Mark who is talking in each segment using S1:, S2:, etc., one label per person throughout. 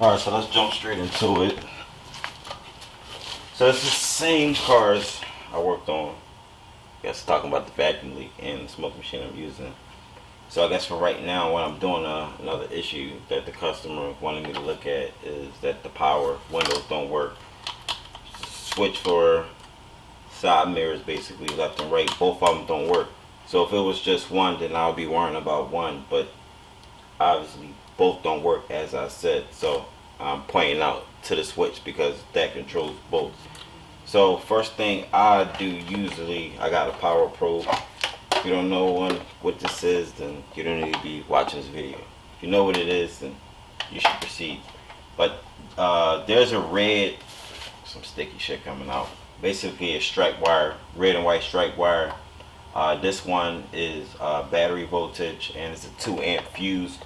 S1: Alright, so let's jump straight into it. So it's the same cars I worked on. I guess talking about the vacuum leak and the smoke machine I'm using. So I guess for right now, what I'm doing, another issue that the customer wanted me to look at is that the power windows don't work. Switch for side mirrors, basically left and right, both of them don't work. So if it was just one, then I'll be worrying about one, but obviously both don't work as I said. So I'm pointing out to the switch because that controls both. So first thing I do usually, I got a power probe. If you don't know what this is, then you don't need to be watching this video. If you know what it is, then you should proceed. But there's a red, some sticky shit coming out. Basically a strike wire, red and white strike wire. This one is battery voltage and it's a 2 amp fuse.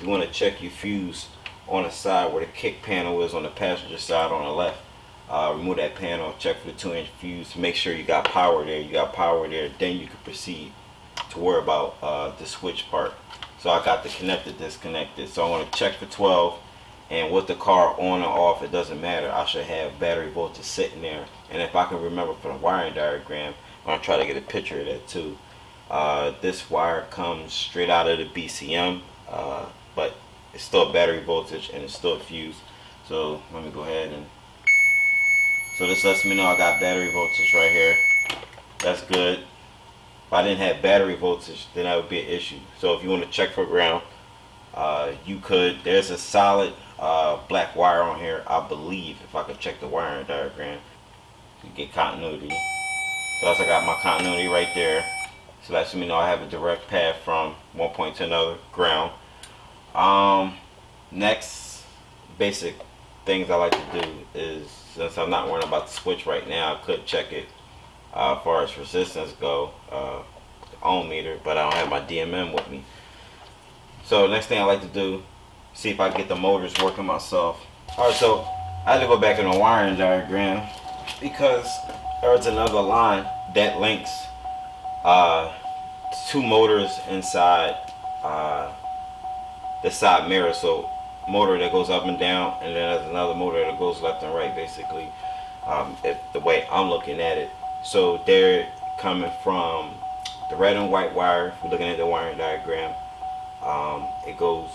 S1: You want to check your fuse on the side where the kick panel is on the passenger side on the left. Remove that panel, check for the 2-inch fuse, make sure you got power there. You got power there, then you can proceed to worry about the switch part. So I got the connected disconnected. So I want to check for 12, and with the car on or off, it doesn't matter. I should have battery voltage sitting there. And if I can remember from the wiring diagram, I'm going to try to get a picture of that too. This wire comes straight out of the BCM, but it's still battery voltage and it's still a fuse. So let me go ahead and, so this lets me know I got battery voltage right here. That's good. If I didn't have battery voltage, then that would be an issue. So if you want to check for ground, you could. There's a solid black wire on here, I believe, if I could check the wiring diagram to get continuity. So that's, I got my continuity right there. So that lets me know I have a direct path from one point to another, ground. Next basic things I like to do is, since I'm not worrying about the switch right now, I could check it as far as resistance go, the ohm meter, but I don't have my DMM with me. So next thing I like to do, see if I can get the motors working myself. Alright, so I had to go back in the wiring diagram because there's another line that links two motors inside the side mirror. So motor that goes up and down, and then there's another motor that goes left and right, basically, if the way I'm looking at it. So they're coming from the red and white wire. If we're looking at the wiring diagram, it goes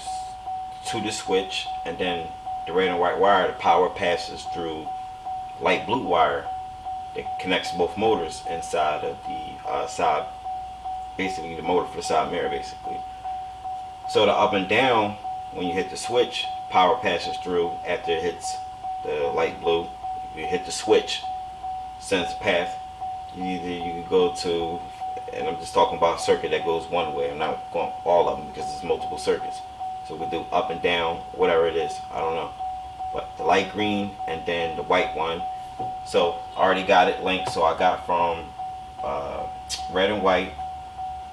S1: to the switch, and then the red and white wire, the power passes through light blue wire that connects both motors inside of the side, basically the motor for the side mirror, basically. So the up and down, when you hit the switch, power passes through after it hits the light blue. If you hit the switch, sends path. You can go to, and I'm just talking about a circuit that goes one way. I'm not going all of them because there's multiple circuits. So we do up and down, whatever it is, I don't know. But the light green and then the white one. So I already got it linked. So I got from red and white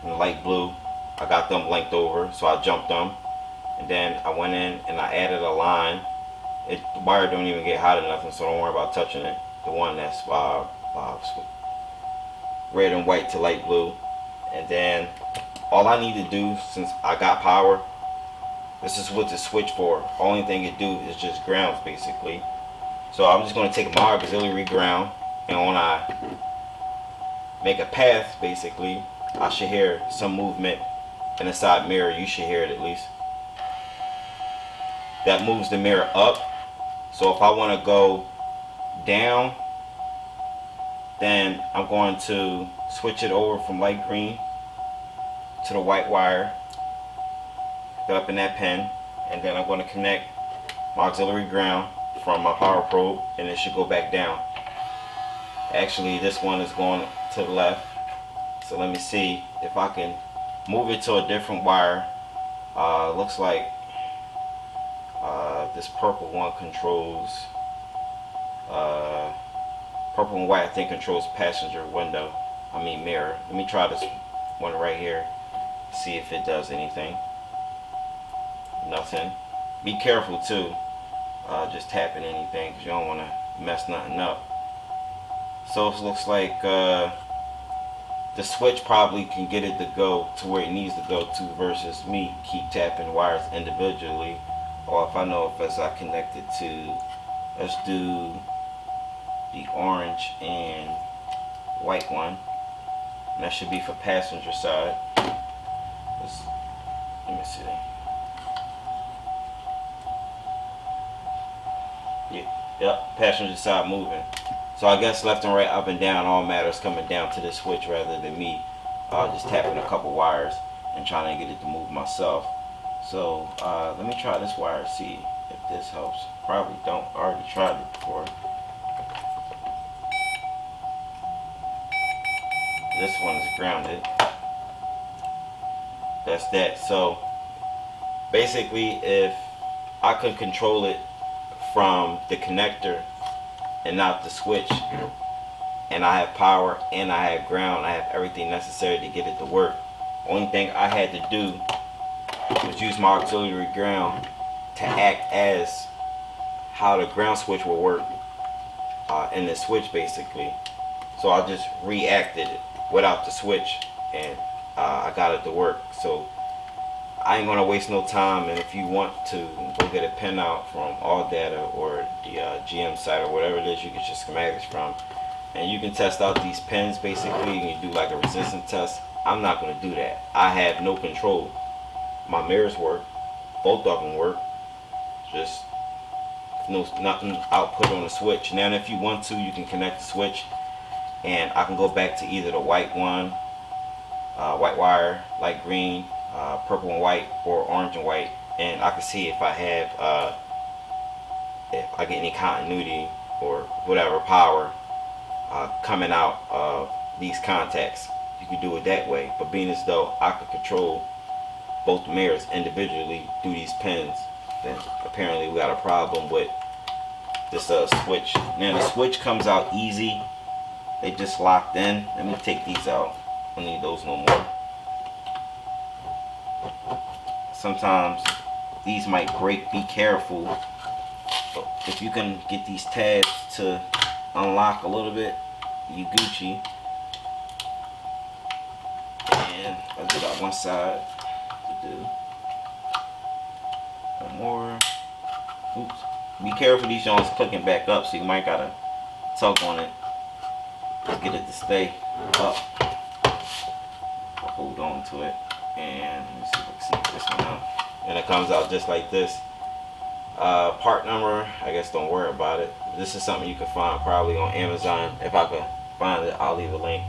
S1: and light blue. I got them linked over, so I jumped them. And then I went in and I added a line. The wire don't even get hot or nothing, so don't worry about touching it. The one that's red and white to light blue. And then all I need to do, since I got power, this is what the switch for. Only thing it do is just grounds, basically. So I'm just going to take my auxiliary ground, and when I make a path, basically, I should hear some movement in the side mirror. You should hear it at least. That moves the mirror up. So if I want to go down, then I'm going to switch it over from light green to the white wire, put up in that pin, and then I'm going to connect my auxiliary ground from my power probe, and it should go back down. Actually, this one is going to the left, so let me see if I can move it to a different wire. Looks like this purple one controls, purple and white I think controls passenger window, mirror. Let me try this one right here, see if it does anything. Nothing. Be careful too, just tapping anything because you don't want to mess nothing up. So it looks like the switch probably can get it to go to where it needs to go to versus me keep tapping wires individually. or if I know if I connect it to, let's do the orange and white one. And that should be for passenger side. Let me see. Yep, passenger side moving. So I guess left and right, up and down, all matters coming down to the switch rather than me just tapping a couple wires and trying to get it to move myself. So let me try this wire, see if this helps. Probably don't. I already tried it before. This one is grounded. That's that. So basically, if I could control it from the connector and not the switch, and I have power and I have ground, I have everything necessary to get it to work. Only thing I had to do was use my auxiliary ground to act as how the ground switch will work in the switch basically. So I just reacted it without the switch, and I got it to work. So I ain't gonna waste no time, and if you want to go get a pinout from All Data or the GM site or whatever it is you get your schematics from, and you can test out these pins basically, and you do like a resistance test. I'm not gonna do that. I have no control. My mirrors work, both of them work, just nothing output on the switch. Now if you want to, you can connect the switch, and I can go back to either the white one, white wire, light green, purple and white, or orange and white, and I can see if I have if I get any continuity or whatever power coming out of these contacts. You can do it that way, but being as though I could control both mirrors individually through these pins, then apparently we got a problem with this switch. Now the switch comes out easy, they just locked in. Let me take these out, I don't need those no more. Sometimes these might break, be careful. But if you can get these tabs to unlock a little bit, you Gucci. And I just got one side to do. One more. Oops. Be careful, these joints clicking back up, so you might gotta tug on it to get it to stay up. Hold on to it, and let me see if I can sneak this one out. And it comes out just like this. Part number, I guess don't worry about it. This is something you can find probably on Amazon. If I could find it, I'll leave a link.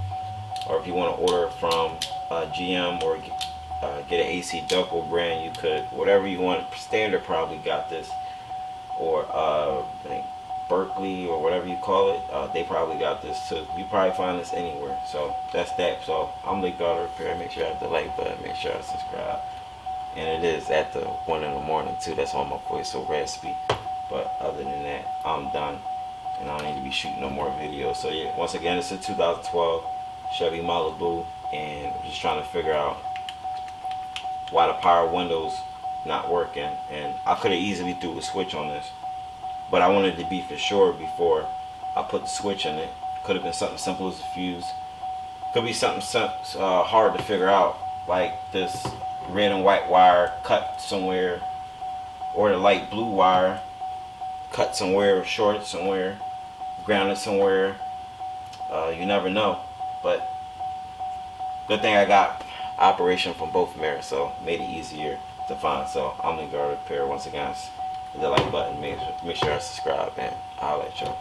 S1: Or if you want to order it from GM or get an AC Ducko brand, you could. Whatever you want. Standard probably got this, or I think Berkeley or whatever you call it, they probably got this too. You probably find this anywhere. So that's that. So I'm Leekautorepair. Make sure I hit the like button. Make sure I subscribe. And it is at the 1 in the morning too. That's why my voice so raspy. But other than that, I'm done, and I don't need to be shooting no more videos. So yeah, once again, it's a 2012 Chevy Malibu, and I'm just trying to figure out why the power window's not working. And I could have easily threw a switch on this, but I wanted to be for sure before I put the switch in it. Could have been something simple as a fuse. Could be something hard to figure out, like this red and white wire cut somewhere, or the light blue wire cut somewhere, shorted somewhere, grounded somewhere. You never know. But good thing I got operation from both mirrors, so made it easier to find. So I'm Leekautorepair. Once again, hit the like button, make sure I subscribe, and I'll let y'all.